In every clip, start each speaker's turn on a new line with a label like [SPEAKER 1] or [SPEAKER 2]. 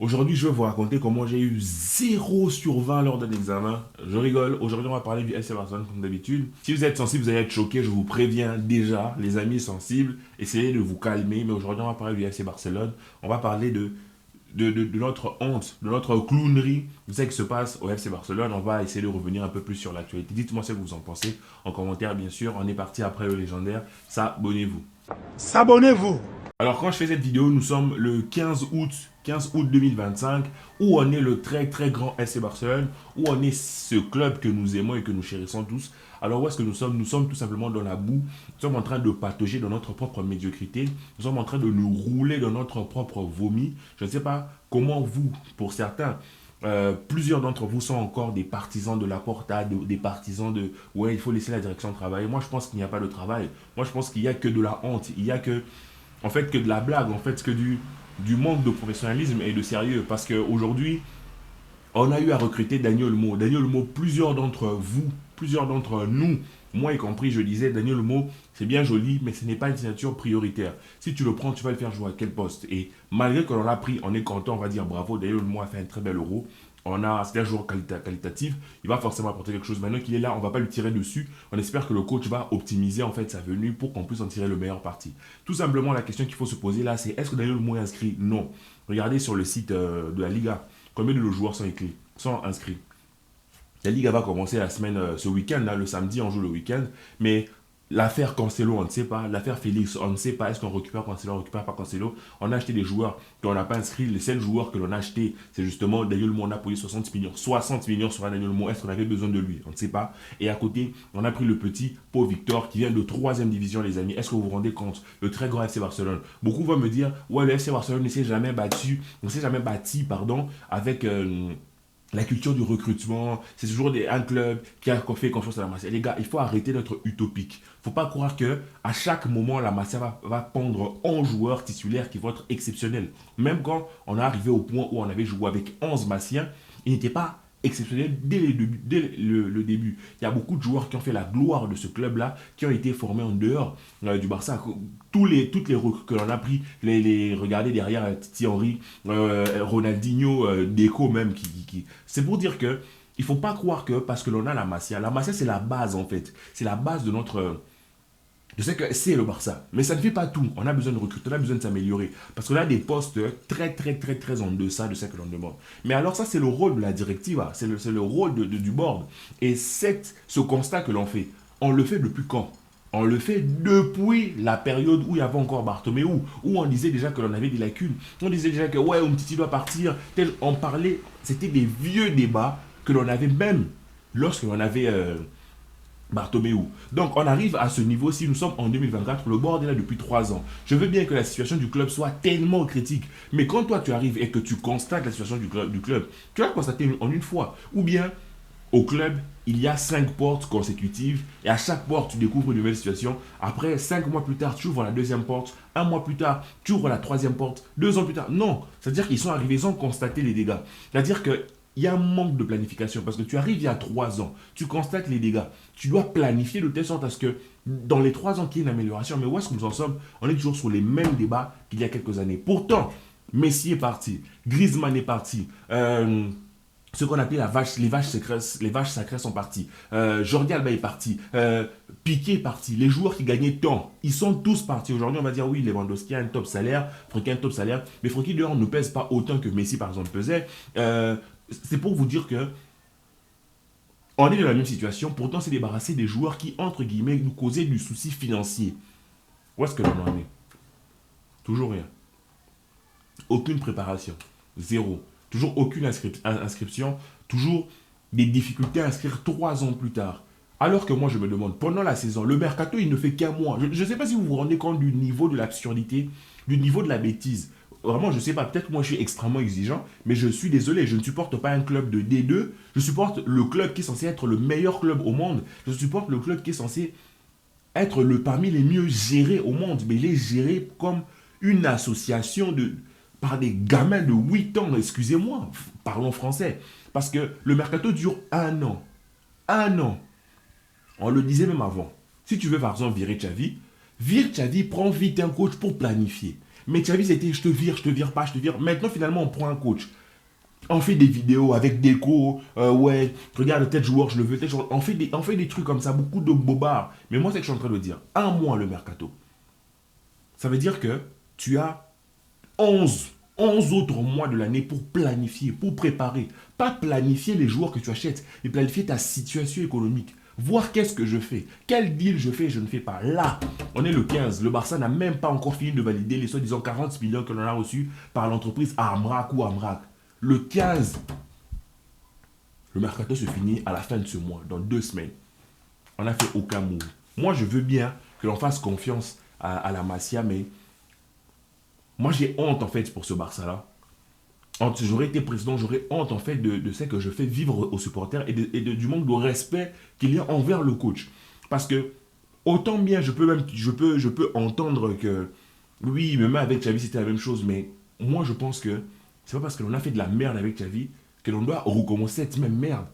[SPEAKER 1] Aujourd'hui, je vais vous raconter comment j'ai eu 0 sur 20 lors d'un examen. Je rigole. Aujourd'hui, on va parler du FC Barcelone comme d'habitude. Si vous êtes sensible, vous allez être choqué. Je vous préviens déjà, les amis sensibles, essayez de vous calmer. Mais aujourd'hui, on va parler du FC Barcelone. On va parler de notre honte, de notre clownerie, de ce qui se passe au FC Barcelone. On va essayer de revenir un peu plus sur l'actualité. Dites-moi ce que vous en pensez en commentaire, bien sûr. On est parti après le légendaire. S'abonnez-vous.
[SPEAKER 2] S'abonnez-vous.
[SPEAKER 1] Alors quand je fais cette vidéo, nous sommes le 15 août 2025, où on est le très très grand FC Barcelone, où on est ce club que nous aimons et que nous chérissons tous. Alors où est-ce que nous sommes? Nous sommes tout simplement dans la boue, nous sommes en train de patauger dans notre propre médiocrité, nous sommes en train de nous rouler dans notre propre vomi. Je ne sais pas comment vous, pour certains, plusieurs d'entre vous sont encore des partisans de la Porta, des partisans de ouais, il faut laisser la direction travailler. Moi, je pense qu'il n'y a pas de travail. Moi, je pense qu'il n'y a que de la honte. Il y a que en fait que de la blague, en fait que du manque de professionnalisme et de sérieux. Parce qu'aujourd'hui, on a eu à recruter Daniel Mo. Daniel Mo, plusieurs d'entre vous, plusieurs d'entre nous, moi y compris, je disais, Daniel Mo, c'est bien joli, mais ce n'est pas une signature prioritaire. Si tu le prends, tu vas le faire jouer à quel poste? Et malgré que l'on l'a pris, on est content, on va dire bravo, Daniel Mo a fait un très bel euro. C'est un joueur qualitatif, il va forcément apporter quelque chose. Maintenant qu'il est là, on ne va pas lui tirer dessus. On espère que le coach va optimiser en fait sa venue pour qu'on puisse en tirer le meilleur parti. Tout simplement, la question qu'il faut se poser là, c'est est-ce que Daniel Mo est inscrit? Non. Regardez sur le site de la Liga, combien de joueurs sont inscrits. La Liga va commencer la semaine, ce week-end, là, le samedi, on joue le week-end. Mais l'affaire Cancelo, on ne sait pas. L'affaire Félix, on ne sait pas. Est-ce qu'on récupère Cancelo, on ne récupère pas Cancelo? On a acheté des joueurs qu'on n'a pas inscrits. Les seuls joueurs que l'on a achetés, c'est justement Daniel Mo. On a payé 60 millions. 60 millions sur un Daniel Mo. Est-ce qu'on avait besoin de lui? On ne sait pas. Et à côté, on a pris le petit Pau Victor qui vient de 3e division, les amis. Est-ce que vous vous rendez compte? Le très grand FC Barcelone. Beaucoup vont me dire, ouais, le FC Barcelone ne s'est jamais battu, ne s'est jamais bâti, pardon, avec la culture du recrutement, c'est toujours un club qui a fait confiance à la Masia. Les gars, il faut arrêter d'être utopique. Il ne faut pas croire que à chaque moment, la Masia va pondre 11 joueurs titulaires qui vont être exceptionnels. Même quand on est arrivé au point où on avait joué avec 11 Massiens, il n'était pas exceptionnel dès le début. Il y a beaucoup de joueurs qui ont fait la gloire de ce club-là, qui ont été formés en dehors du Barça. Toutes les recrues que l'on a pris, regardez derrière Thierry, Ronaldinho, Deco même, c'est pour dire que il ne faut pas croire que parce que l'on a la Masia c'est la base en fait. C'est la base de notre, je sais que c'est le Barça, mais ça ne fait pas tout. On a besoin de recruter, on a besoin de s'améliorer. Parce qu'on a des postes très, très, très, très en deçà de ce que l'on demande. Mais alors ça, c'est le rôle de la directiva, c'est le rôle du board. Et ce constat que l'on fait, on le fait depuis quand? On le fait depuis la période où il y avait encore Bartomeu, où on disait déjà que l'on avait des lacunes. On disait déjà que ouais, Umtiti doit partir. On parlait, c'était des vieux débats que l'on avait même lorsque l'on avait Bartomeu. Donc on arrive à ce niveau-ci, nous sommes en 2024, le board est là depuis 3 ans. Je veux bien que la situation du club soit tellement critique, mais quand toi tu arrives et que tu constates la situation du club, tu vas constater en une fois. Ou bien au club, il y a 5 portes consécutives et à chaque porte, tu découvres une nouvelle situation. Après, 5 mois plus tard, tu ouvres la deuxième porte. Un mois plus tard, tu ouvres la troisième porte. 2 ans plus tard. Non, c'est-à-dire qu'ils sont arrivés sans constater les dégâts. C'est-à-dire que il y a un manque de planification parce que tu arrives il y a 3 ans, tu constates les dégâts. Tu dois planifier de telle sorte à ce que dans les 3 ans qu'il y ait une amélioration. Mais où est-ce que nous en sommes? On est toujours sur les mêmes débats qu'il y a quelques années. Pourtant, Messi est parti, Griezmann est parti, ce qu'on appelait les vaches sacrées sont parties. Jordi Alba est parti. Piqué est parti. Les joueurs qui gagnaient tant, ils sont tous partis. Aujourd'hui, on va dire oui, Lewandowski a un top salaire, Frenkie a un top salaire, mais Frenkie dehors ne pèse pas autant que Messi par exemple pesait. C'est pour vous dire que on est dans la même situation. Pourtant, c'est débarrassé des joueurs qui entre guillemets nous causaient du souci financier. Où est-ce que l'on en est? Toujours rien. Aucune préparation. Zéro. Toujours aucune inscription. Toujours des difficultés à inscrire 3 ans plus tard. Alors que moi, je me demande, pendant la saison, le mercato, il ne fait qu'un mois. Je ne sais pas si vous vous rendez compte du niveau de l'absurdité, du niveau de la bêtise. Vraiment, je ne sais pas, peut-être moi je suis extrêmement exigeant, mais je suis désolé, je ne supporte pas un club de D2, je supporte le club qui est censé être le meilleur club au monde, je supporte le club qui est censé être parmi les mieux gérés au monde, mais il est géré comme une association par des gamins de 8 ans, excusez-moi, parlons français. Parce que le mercato dure un an. Un an. On le disait même avant. Si tu veux par exemple virer Xavi, vire Xavi, prends vite un coach pour planifier. Mais Xavi, c'était je te vire pas, je te vire. Maintenant, finalement, on prend un coach. On fait des vidéos avec déco, ouais, regarde tel joueur, je le veux, tel joueur. On fait des trucs comme ça, beaucoup de bobards. Mais moi, c'est ce que je suis en train de dire. Un mois le mercato. Ça veut dire que tu as 11 autres mois de l'année pour planifier, pour préparer. Pas planifier les joueurs que tu achètes, mais planifier ta situation économique. Voir qu'est-ce que je fais, quel deal je fais et je ne fais pas. Là, on est le 15. Le Barça n'a même pas encore fini de valider les soi-disant 40 millions que l'on a reçus par l'entreprise Amrac ou Amrac. Le 15, le mercato se finit à la fin de ce mois, dans 2 semaines. On n'a fait aucun move. Moi, je veux bien que l'on fasse confiance à la Masia, mais moi, j'ai honte en fait pour ce Barça-là. J'aurais été président, j'aurais honte en fait de ce que je fais vivre aux supporters du manque de respect qu'il y a envers le coach. Parce que autant bien je peux entendre que oui, même avec Xavi c'était la même chose, mais moi je pense que c'est pas parce que l'on a fait de la merde avec Xavi que l'on doit recommencer cette même merde.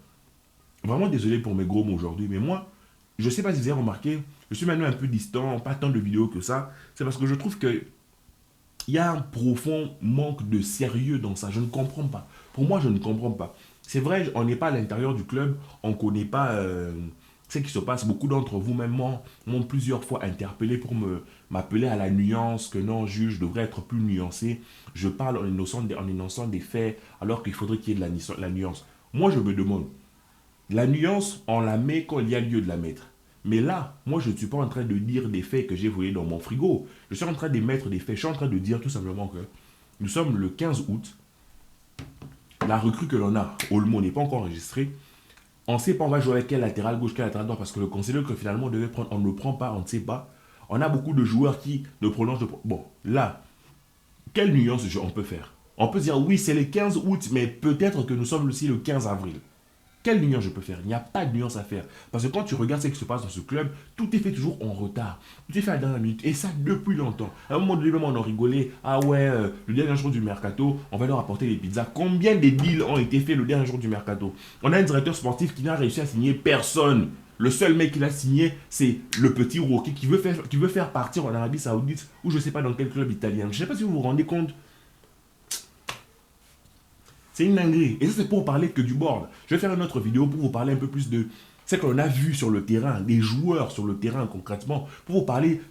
[SPEAKER 1] Vraiment désolé pour mes gros mots aujourd'hui, mais moi, je sais pas si vous avez remarqué, je suis maintenant un peu distant, pas tant de vidéos que ça. C'est parce que je trouve que il y a un profond manque de sérieux dans ça. Je ne comprends pas. Pour moi, je ne comprends pas. C'est vrai, on n'est pas à l'intérieur du club, on ne connaît pas ce qui se passe. Beaucoup d'entre vous, même moi, m'ont plusieurs fois interpellé pour m'appeler à la nuance, que non, juge, je devrais être plus nuancé. Je parle en énonçant des faits, alors qu'il faudrait qu'il y ait de la nuance. Moi, je me demande, la nuance, on la met quand il y a lieu de la mettre. Mais là, moi, je ne suis pas en train de dire des faits que j'ai volés dans mon frigo. Je suis en train de mettre des faits. Je suis en train de dire tout simplement que nous sommes le 15 août. La recrue que l'on a, Olmo, n'est pas encore enregistrée. On ne sait pas on va jouer avec quel latéral gauche, quel latéral droit, parce que le conseiller que finalement on devait prendre, on ne le prend pas, on ne sait pas. On a beaucoup de joueurs qui ne prolongent de... Bon, là, quelle nuance on peut faire? On peut dire oui, c'est le 15 août, mais peut-être que nous sommes aussi le 15 avril. Quelle nuance je peux faire? Il n'y a pas de nuance à faire. Parce que quand tu regardes ce qui se passe dans ce club, tout est fait toujours en retard. Tout est fait à la dernière minute. Et ça depuis longtemps. À un moment donné, même on a rigolé. Ah ouais, le dernier jour du mercato, on va leur apporter des pizzas. Combien de deals ont été faits le dernier jour du mercato? On a un directeur sportif qui n'a réussi à signer personne. Le seul mec qui l'a signé, c'est le petit Rocky qui veut faire partir en Arabie Saoudite ou je ne sais pas dans quel club italien. Je ne sais pas si vous vous rendez compte. C'est une dinguerie. Et ça, c'est pour parler que du board. Je vais faire une autre vidéo pour vous parler un peu plus de ce que l'on a vu sur le terrain, des joueurs sur le terrain concrètement, pour vous parler.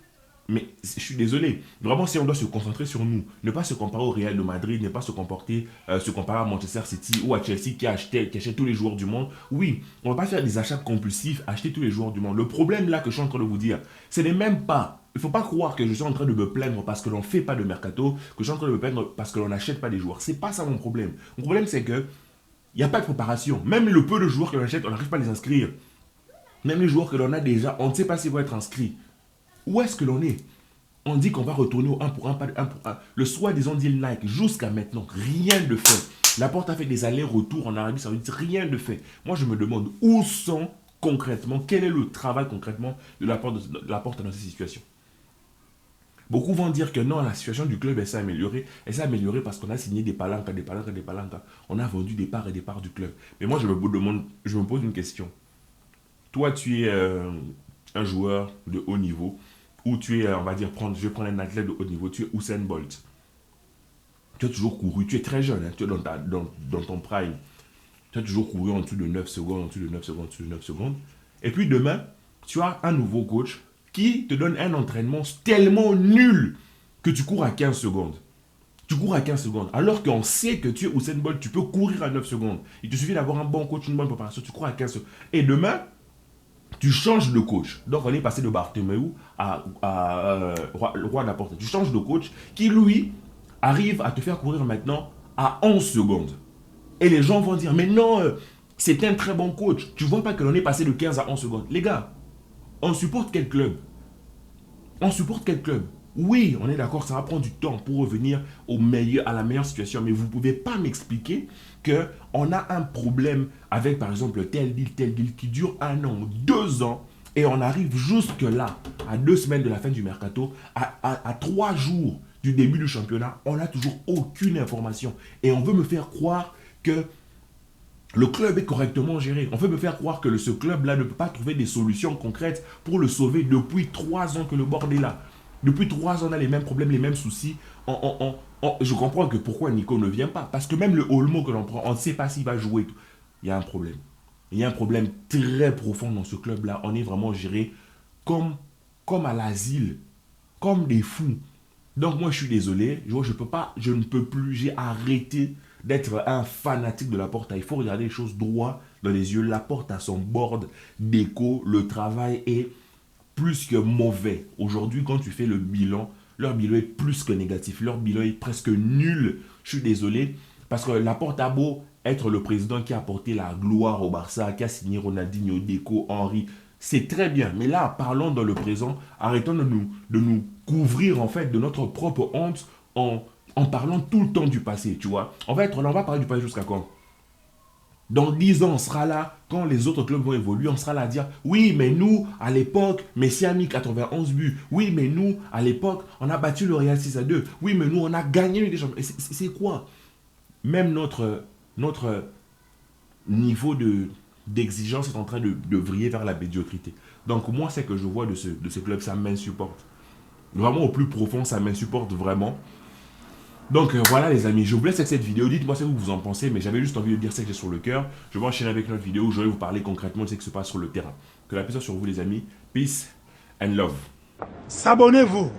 [SPEAKER 1] Mais je suis désolé. Vraiment, si on doit se concentrer sur nous, ne pas se comparer au Real de Madrid, ne pas se comparer à Manchester City ou à Chelsea qui achète tous les joueurs du monde. Oui, on ne va pas faire des achats compulsifs, acheter tous les joueurs du monde. Le problème là que je suis en train de vous dire, ce n'est même pas. Il ne faut pas croire que je suis en train de me plaindre parce que l'on ne fait pas de mercato, que je suis en train de me plaindre parce que l'on n'achète pas des joueurs. C'est pas ça mon problème. Mon problème, c'est que il n'y a pas de préparation. Même le peu de joueurs que l'on achète, on n'arrive pas à les inscrire. Même les joueurs que l'on a déjà, on ne sait pas s'ils vont être inscrits. Où est-ce que l'on est? On dit qu'on va retourner au 1 pour 1, pas de 1 pour 1. Le soi-disant deal Nike, jusqu'à maintenant, rien de fait. La Porte a fait des allers-retours en Arabie Saoudite, rien de fait. Moi, je me demande où sont concrètement, quel est le travail concrètement de la Porte dans ces situations. Beaucoup vont dire que non, la situation du club s'est améliorée. Elle s'est améliorée parce qu'on a signé des palancas. On a vendu des parts et des parts du club. Mais moi, je me pose une question. Toi, tu es un joueur de haut niveau, ou tu es, on va dire, je vais prendre un athlète de haut niveau, tu es Usain Bolt. Tu as toujours couru, tu es très jeune, hein, tu es dans ton prime. Tu as toujours couru en dessous de 9 secondes, en dessous de 9 secondes, en dessous de 9 secondes. Et puis demain, tu as un nouveau coach qui te donne un entraînement tellement nul que tu cours à 15 secondes. Tu cours à 15 secondes. Alors qu'on sait que tu es Usain Bolt, tu peux courir à 9 secondes. Il te suffit d'avoir un bon coach, une bonne préparation, tu cours à 15 secondes. Et demain, tu changes de coach. Donc, on est passé de Bartomeu à Roi Laporte. Tu changes de coach qui, lui, arrive à te faire courir maintenant à 11 secondes. Et les gens vont dire, mais non, c'est un très bon coach. Tu vois pas que l'on est passé de 15 à 11 secondes. Les gars, on supporte quel club? On supporte quel club? Oui, on est d'accord, ça va prendre du temps pour revenir à la meilleure situation. Mais vous ne pouvez pas m'expliquer qu'on a un problème avec, par exemple, tel deal qui dure 1 an, 2 ans. Et on arrive jusque là, à 2 semaines de la fin du mercato, à 3 jours du début du championnat. On n'a toujours aucune information. Et on veut me faire croire que le club est correctement géré. On veut me faire croire que ce club-là ne peut pas trouver des solutions concrètes pour le sauver depuis 3 ans que le board est là. Depuis 3 ans, on a les mêmes problèmes, les mêmes soucis. Je comprends que pourquoi Nico ne vient pas. Parce que même le Olmo que l'on prend, on ne sait pas s'il va jouer. Il y a un problème. Il y a un problème très profond dans ce club-là. On est vraiment géré comme, comme à l'asile, comme des fous. Donc moi je suis désolé, je peux pas, je ne peux plus, j'ai arrêté d'être un fanatique de Laporta. Il faut regarder les choses droit dans les yeux. Laporta a son board d'écho, le travail est plus que mauvais. Aujourd'hui, quand tu fais le bilan, leur bilan est plus que négatif. Leur bilan est presque nul. Je suis désolé. Parce que Laporte a beau être le président qui a apporté la gloire au Barça, qui a signé Ronaldinho, Deco, Henry. C'est très bien. Mais là, parlons dans le présent. Arrêtons de nous couvrir en fait de notre propre honte en parlant tout le temps du passé. Tu vois. On va parler du passé jusqu'à quand? Dans 10 ans, on sera là, quand les autres clubs vont évoluer, on sera là à dire oui, mais nous, à l'époque, Messi a mis 91 buts. Oui, mais nous, à l'époque, on a battu le Real 6-2. Oui, mais nous, on a gagné des champions. C'est quoi? Même notre niveau d'exigence est en train de vriller vers la médiocrité. Donc, moi, c'est que je vois de ce club, ça m'insupporte. Vraiment, au plus profond, ça m'insupporte vraiment. Donc voilà les amis, je vous laisse avec cette vidéo, dites-moi ce que vous en pensez, mais j'avais juste envie de dire ce que j'ai sur le cœur. Je vais enchaîner avec notre vidéo où je vais vous parler concrètement de ce qui se passe sur le terrain. Que la paix soit sur vous les amis, peace and love.
[SPEAKER 2] S'abonnez-vous.